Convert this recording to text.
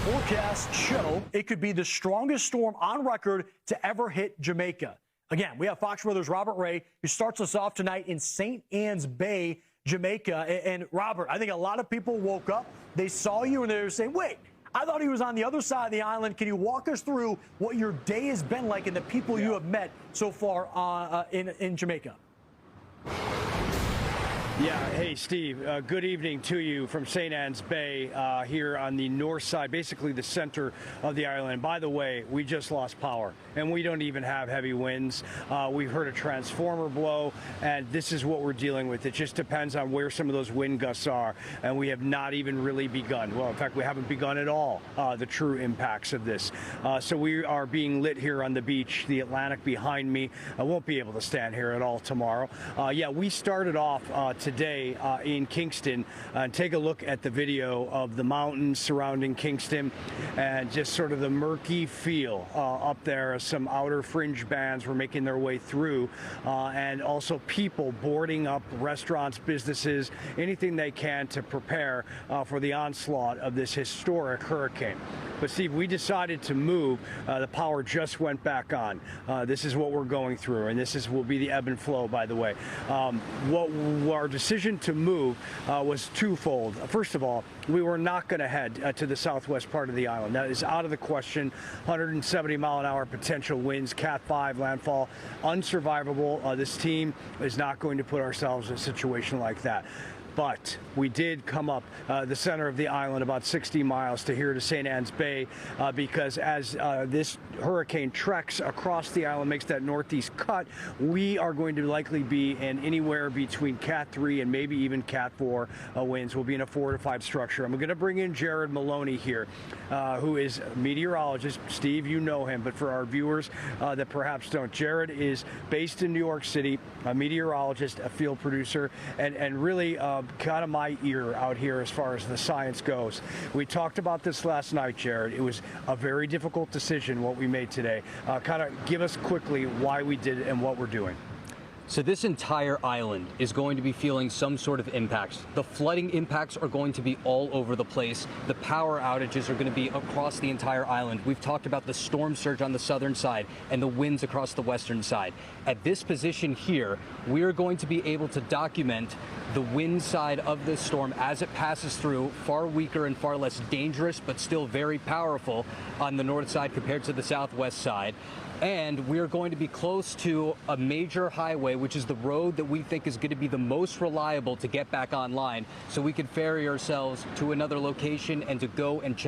Forecasts show it could be the strongest storm on record to ever hit Jamaica. Again, we have Fox Weather's Robert Ray, who starts us off tonight in St. Anne's Bay, Jamaica. And Robert, I think a lot of people woke up, they saw you, and they were saying, wait, I thought he was on the other side of the island. Can you walk us through what your day has been like and the people you have met so far in Jamaica? Yeah, hey, Steve, good evening to you from St. Anne's Bay here on the north side, basically the center of the island. By the way, we just lost power, and we don't even have heavy winds. We've heard a transformer blow, and this is what we're dealing with. It just depends on where some of those wind gusts are, and we have not even really begun. Well, in fact, we haven't begun at all the true impacts of this. So we are being lit here on the beach, the Atlantic behind me. I won't be able to stand here at all tomorrow. Yeah, we started off today in Kingston. Take a look at the video of the mountains surrounding Kingston and just sort of the murky feel up there as some outer fringe bands were making their way through, and also people boarding up restaurants, businesses, anything they can to prepare for the onslaught of this historic hurricane. But Steve, we decided to move. The power just went back on. This is what we're going through, and this will be the ebb and flow, by the way. Our decision to move was twofold. First of all, we were not going to head to the southwest part of the island. That is out of the question. 170 mile an hour potential winds, Cat 5 landfall, unsurvivable. This team is not going to put ourselves in a situation like that. But we did come up the center of the island about 60 miles to here to St. Anne's Bay because as this hurricane treks across the island, makes that northeast cut, we are going to likely be in anywhere between Cat 3 and maybe even Cat 4 winds. We'll be in a fortified structure. I'm going to bring in Jared Maloney here, who is a meteorologist. Steve, you know him, but for our viewers that perhaps don't, Jared is based in New York City, a meteorologist, a field producer, and really kind of my ear out here as far as the science goes. We talked about this last night, Jared. It was a very difficult decision what we made today. Kind of give us quickly why we did it and what we're doing. So this entire island is going to be feeling some sort of impacts. The flooding impacts are going to be all over the place. The power outages are going to be across the entire island. We've talked about the storm surge on the southern side and the winds across the western side. At this position here, we are going to be able to document the wind side of this storm as it passes through, far weaker and far less dangerous, but still very powerful on the north side compared to the southwest side. And we're going to be close to a major highway, which is the road that we think is going to be the most reliable to get back online, so we can ferry ourselves to another location and to go and check